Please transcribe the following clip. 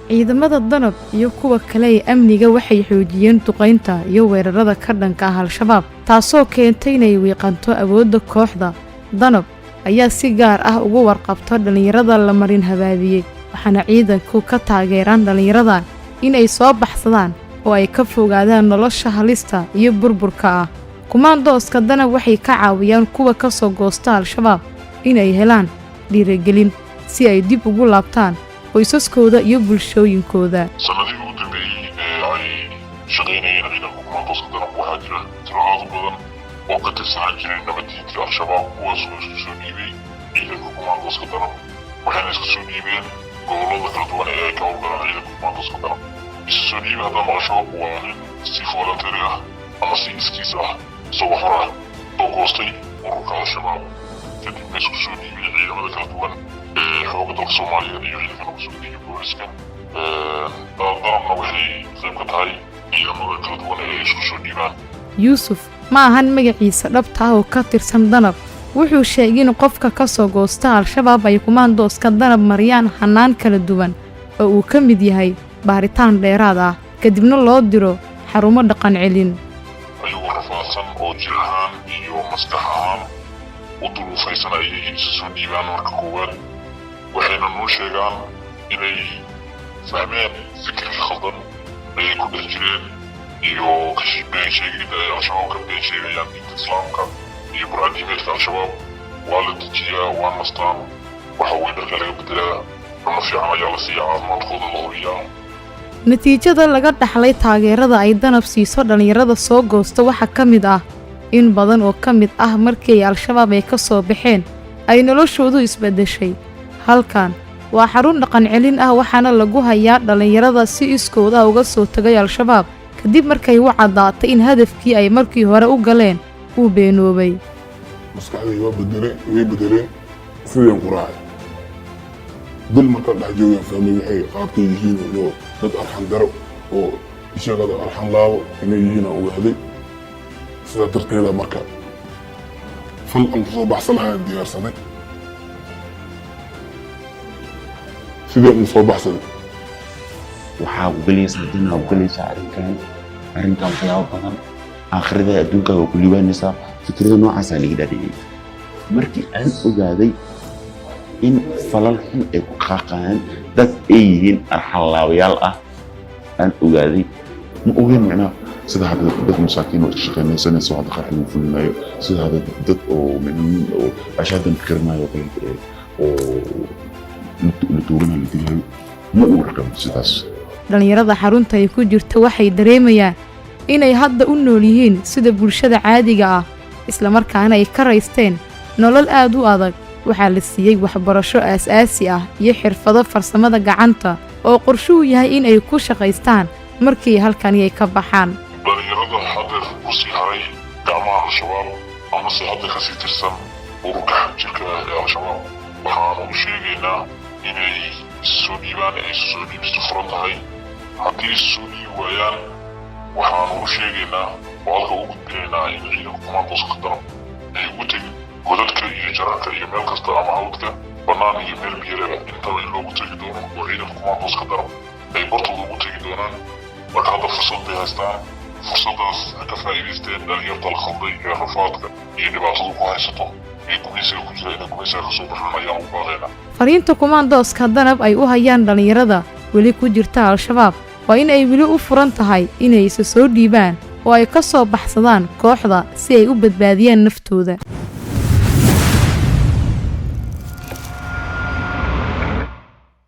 ciidamada danab iyo kuwa kale ee amniga waxay xoojiyeen duqeynta iyo weerarada ka dhanka ah al-shabaab taasoo keentay inay wiiqanto awoodda kooxda danab ayaa si gaar ah ugu warqabto dhalinyarada la marin habaabiyey waxaana ciidanku ka taageeraan dhalinyaradan inay soo baxsadaan oo ay ka fogaadaan nolosha halista iyo burburka ah kumaandooska danab waxay ka caawiyaan kuwa ka soo goosta al-shabaab inay helaan dhiirigelin si ay dib ugu laabtaan qoysaskooda iyo bulshooyinkooda sanadihii ugu dambeeyey ee ay shaqaynayeen ciidanka kumaandooska danab waxaa jira tiro aad u badan oo ka tirsanaan jiray nabadiintii al-shabaab kuwaasoo isku soo dhiibay ciidanka kumaandooska danab waxayna isku soo dhiibeen gobollada kala duwan ee ay ka howlgalaan ciidanka kumaandooska danab isu soo dhiibi hadda maqasho waa nin si voluntary ah ama si iskiis ah isagoo hor ah soo goostay ururka al-shabaab kadibna isku soo dhiibay ciidamada kala duwan ee xooga dalka soomaaliyeed iyo ciidanka nabadsuuda iyo booliska danabna waxay qayb ka tahay ciidamada kala duwan ee isku soo dhiibaan yuusuf ma ahan magaciisa dhabta ah oo ka tirsan danab wuxuu sheegay in qofka ka soo goosta al-shabaab ay kumaandooska danab mariyaan hannaan kala duwan oo uu ka mid yahay baaritaan dheeraad ah kadibna loo diro xarumo dhaqan celin ayagoo rafaadsan oo jir ahaan iyo maskax ahaan u duruufaysan ayay isu soo dhiibaan marka koowaad waxayna noo sheegaan inay fahmeen fikirkii khaldan ayay ku dhex jireen iyo been sheegidda ay al-shabaab ka been sheegayaan diinta islaamka iyo burcadiimeedka al-shabaab waa la dejiyaa waa nastaan waxa way dharka laga bedelaa cunno fiican ayaa la siiya caafimaadkooda la hubiyaa natiijada laga dhaxlay taageerada ay danab siiso dhalinyarada soo goosta waxaa ka mid ah in badan oo ka mid ah markii al-shabaab ay ka soo baxeen ay noloshoodu isbeddeshay halkan waa xarun dhaqan celin ah waxaana lagu hayaa dhalinyarada si iskooda uga soo tagay al-shabaab kadib markay u caddaatay in hadafkii ay markii hore u galeen uu beenoobay maskaxdii way bedeleen sideen ku raacay dul marka dhex joogaan fahmay waxay qaabkay yihiin iyo dad arxan daro oo shaqada arxan laabo inay yihiin aan ogaaday sidaa darteeda marka fal aan kusoo baxsan lahaan diyaarsanay sidee ugu soo baxsaday waxaa ugalaysaa dina ugalaysaa arrinkan waxyaabo badan aakhirada adduunka waa ku liibaanaysaa fikrada noocaasaa laga dhaadhiciyay markii aan ogaaday in falal xun ay ku qaaqayaan dad ay yihiin arxanlaabayaal ah aan ogaaday ma ogeyn macnaa sida hadda dad masaakiin oo shaqaynaysanaysa hadda qarxi lagu fulinayo sida hadda dad oo macnawiin oo ashaadan fikirnayo oo la tuuranayo la dilayo ma uu raqam sidaas dhalinyarada xarunta ay ku jirta waxay dareemayaan inay hadda u nool yihiin sida bulshada caadiga ah isla markaana ay ka raysteen nolol aad u adag waxaa la siiyey waxbarasho aasaasi ah iyo xirfado farsamada gacanta oo qorshuhu yahay in ay ku shaqaystaan markii halkani ay ka baxaan dhalinyarada hadda ku sii haray gacmaha al-shabaab ama se hadda kasii tirsan ururka xabjirka ee al-shabaab waxaanu u sheegaynaa inay soo dhiibaan ay soo dhiibistu furan tahay haddii soo dhiibi waayaan waxaanu u sheegaynaa oo halka u gudbinaynaa in ciidanka kumaandooska danab ay ugu tegin godadka iyo jararka iyo meel kasta ama hawdka bannaan iyo meel biyaleba intaba in loogu tegi doono oo ciidanka kumaandooska danab ay bartooda ugu tegi doonaan marka hadda fursad bay haystaan fursadaas ha ka faa'iidaysteen dhalinyarta la khalday ee rafaadka iyo dhibaatadu ku haysato ee gumaysiga ku jira inay gumaysiga ka soo baxaan ayaan u baaqaynaa fariinta kumaandooska danab ay u hayaan dhalinyarada weli ku jirta al-shabaab waa in ay weli u furan tahay inay isa soo dhiibaan oo ay ka soo baxsadaan kooxda si ay u badbaadiyaan naftooda